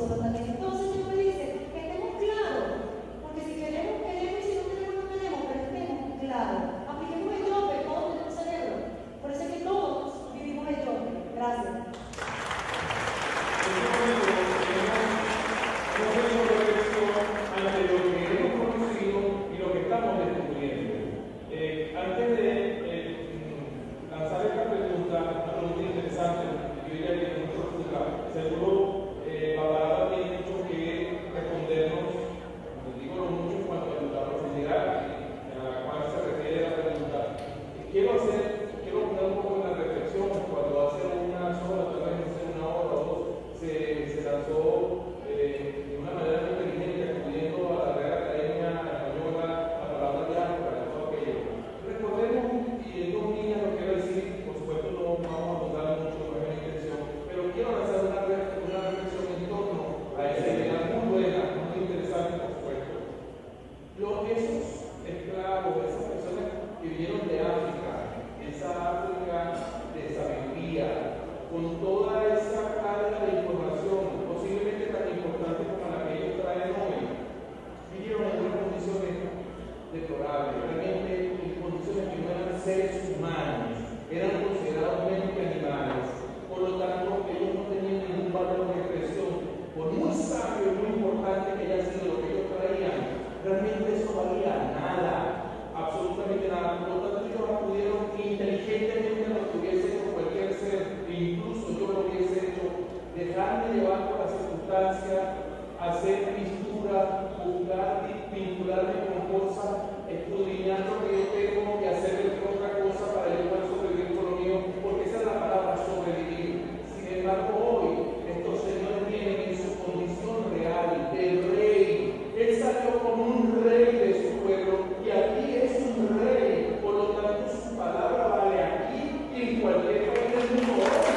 nosotros también. Entonces Dios me dice que estemos claros, porque si queremos, queremos, y si no queremos, no queremos, pero estemos claros. Apliquemos el yope, todos tenemos cerebro. Por eso es que todos vivimos el yope. Gracias. Ante lo que hemos conocido y lo que estamos descubriendo. Antes de lanzar esta pregunta, una pregunta interesante, yo diría que es muy profunda, seguro la palabra tiene mucho que respondernos, digo lo mucho cuando la profundidad a la cual se refiere la pregunta. Quiero poner un poco en la reflexión, cuando hace unas horas, tal vez hace una hora o dos, se lanzó de una manera muy inteligente, acudiendo a la Real Academia Española, la palabra diáspora, y todo aquello. Recordemos, y en dos líneas lo quiero decir, por supuesto no vamos a abundar mucho, no es mi intención, pero quiero lanzar una reflexión en torno a esa idea muy buena, muy interesante, por supuesto. Esos esclavos, esas personas que vinieron de África, esa África de sabiduría, con toda esa carga de información, posiblemente tan importante como la que ellos traen hoy, vivieron en unas condiciones deplorables, realmente en condiciones que no eran seres humanos, eran considerados menos que animales, por lo tanto ellos no tenían ningún valor de expresión, por muy sabio y muy importante que haya sido lo que ellos traían, realmente eso valía nada, absolutamente nada. Por lo tanto ellos acudieron inteligentemente a lo que hubiese hecho cualquier ser, e incluso yo lo hubiese hecho, dejarme llevar por las circunstancias, hacer pintura, buscar vincularme con cosas, escudriñar lo que yo tengo y hacer otra cosa para yo poder sobrevivir con lo mío, porque esa es la palabra sobrevivir. Sin embargo, hoy estos señores vienen en su condición real de rey. Él salió como un rey de su pueblo y aquí es un rey, por lo tanto su palabra vale aquí y en cualquier país del mundo hoy,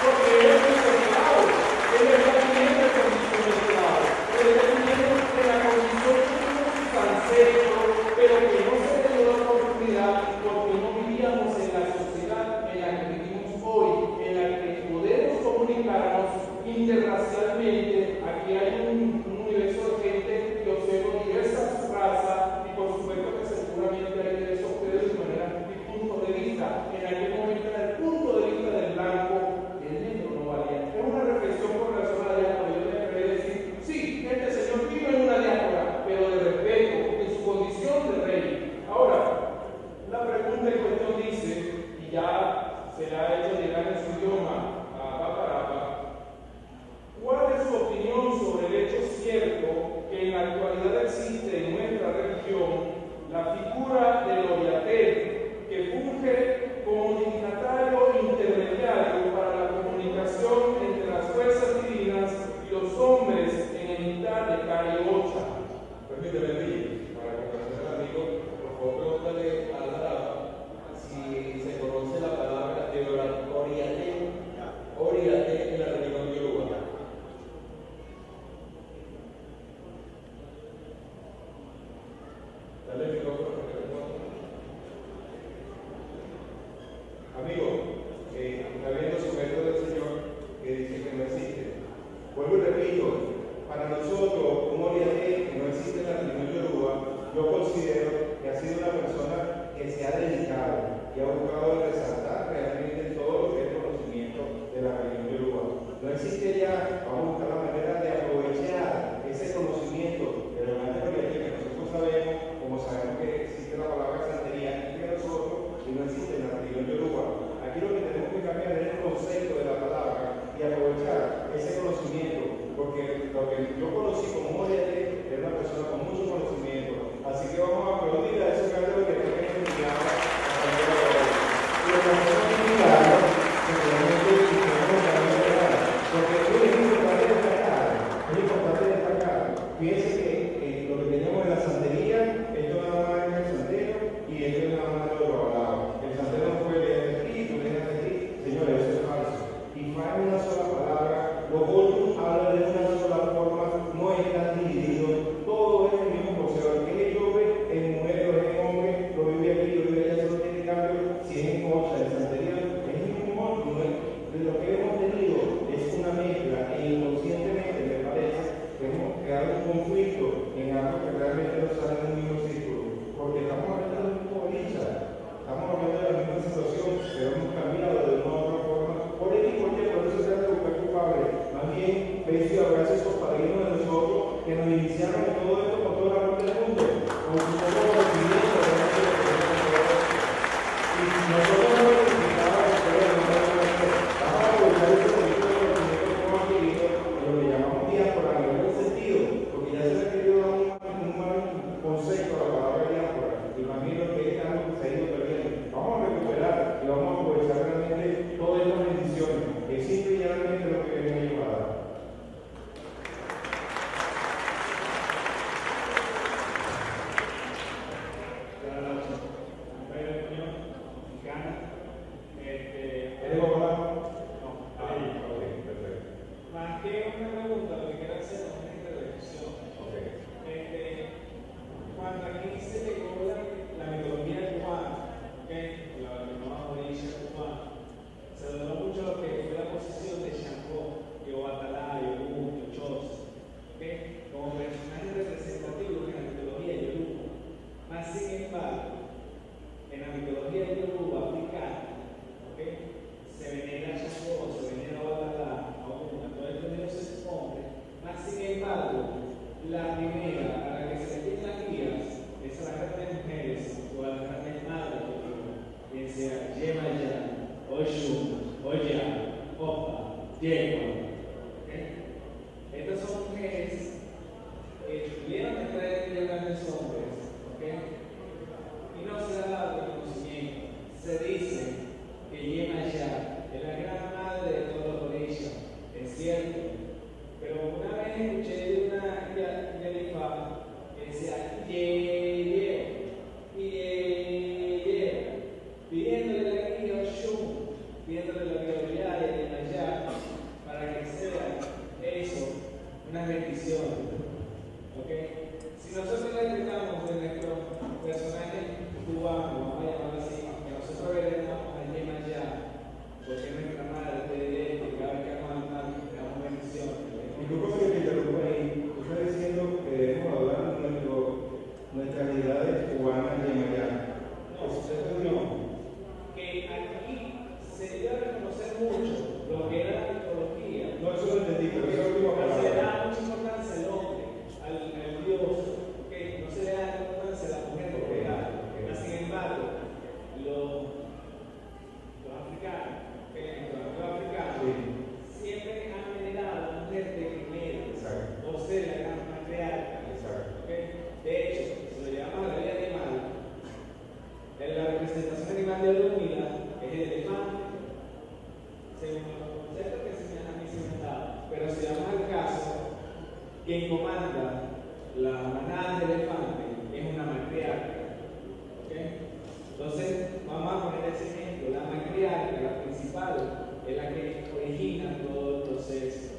porque él es un esclavo, él está viviendo en condición de esclavo, él está viviendo en la condición de sus ancestros, pero que no se le dio la oportunidad porque no vivíamos en la sociedad en la que vivimos hoy, en la que podemos comunicarnos interracialmente. Aquí hay un universo de gente que observa diversas razas y por supuesto que seguramente hay de esos ustedes de manera y punto de vista. En aquel momento era el punto de vista del blanco, el negro no valía. Es una reflexión con relación a la diáspora. Yo le quería decir, sí, este señor vive en una diáspora, pero de respeto, en su condición de rey. Ahora, la pregunta en cuestión dice, y ya se la ha hecho llegar en su idioma a Paparapa, ¿cuál es su opinión sobre el hecho cierto que en la actualidad existe en nuestra religión la figura del oriatel que funge como dignatario intermediario para la comunicación entre las fuerzas divinas y los hombres en enemistad de Cariocha? Permíteme decir, para complacer al amigo, por favor pregúntale a la dama si se conoce la palabra de oriatel en la religión yoruba. Dale el micrófono para que responda. Amigo, está viendo su método del Señor que dice que no existe. Vuelvo y repito, para nosotros, un oriental que no existe en la religión yoruba, yo considero que ha sido una persona que se ha dedicado y ha buscado resaltar realmente todo lo que es el conocimiento de la religión yoruba. No existe ya, vamos a buscar la manera de aprovechar ese conocimiento de los grandes orientales que nosotros sabemos, como sabemos que existe la palabra santería entre nosotros y no existe en la religión yoruba. Aquí lo que tenemos que cambiar es el concepto de la palabra y aprovechar ese conocimiento, porque lo que yo conocí como oriental era una persona con mucho conocimiento. Así que vamos a aplaudir a esos cantos que tienen estudiado a través de la hora. Y lo que hacemos es mirarlo, que realmente porque es importante destacar, fíjense que lo que teníamos en la santería, esto nada más es el santero y esto nada más lo hablaba. El santero no fue leer el espíritu, señores, eso es falso. Y no hay una sola palabra, los otros hablan de una sola forma, no están divididos, todo es el mismo proceso. El que yo ve en mujer o en hombre, lo vive aquí, lo vive allá, solo tiene cambio, si es en cosa, en santería, es Jacob. ¿Okay? Estas son mujeres que tuvieron que traer grandes hombres, ¿okay? Y no se ha dado el conocimiento. Se dice que Yemayá es la gran madre de todos los orillas, es cierto, pero una vez escuché de una Yelifa que decía pidiéndole la guía Shum, pidiéndole la guía de Yemayá, para que sea eso una bendición. ¿Okay? Si nosotros le gritamos de nuestro personaje cubano, vamos a llamarlo así, que nosotros veremos a Yemayá, porque es nuestra madre, de esto, y cada vez que vamos a hablar, le damos bendición. Disculpa que te interrumpa ahí. Tú estás diciendo que debemos hablar nuestras deidades cubanas de Yemayá. No, que aquí se dio a reconocer mucho lo que era la mitología. No, eso lo entendí, pero eso es lo último que Se le hablar. da mucha importancia al hombre, al Dios, que no se le da importancia a la mujer porque era. Sin embargo, los africanos, los africanos siempre han venerado a la mujer de primero, por ser la gran matriarca. ¿Okay? De hecho, si lo llamamos a la vida animal, en la representación animal de la humanidad es el elefante, según los conceptos que a mí se me han dado. Pero si vamos al caso, quien comanda la manada de elefantes es una matriarca. ¿Okay? Entonces, vamos a poner ese ejemplo. La matriarca, la principal, es la que origina todo el proceso.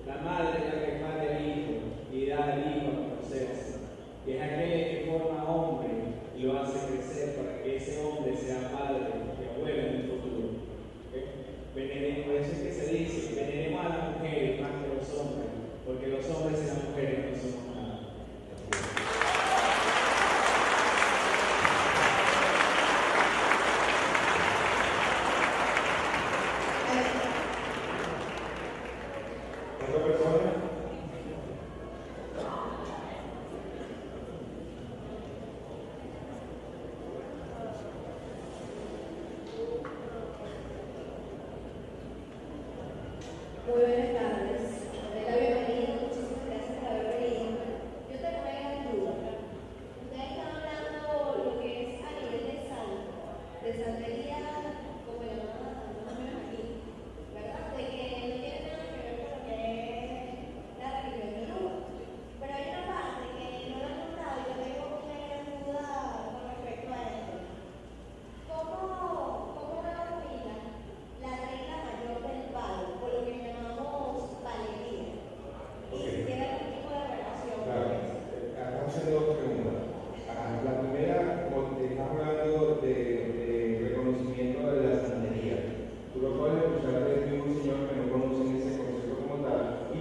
La madre es la que pare al hijo y da al hijo al proceso. Y es aquella que forma hombre y lo hace crecer para que ese hombre sea padre que abuela en el futuro. ¿Okay? Veneremos, por eso es que se dice, veneremos a las mujeres más que a los hombres, porque los hombres y las mujeres no somos nada. ¿Otra persona? Muy buenas tardes.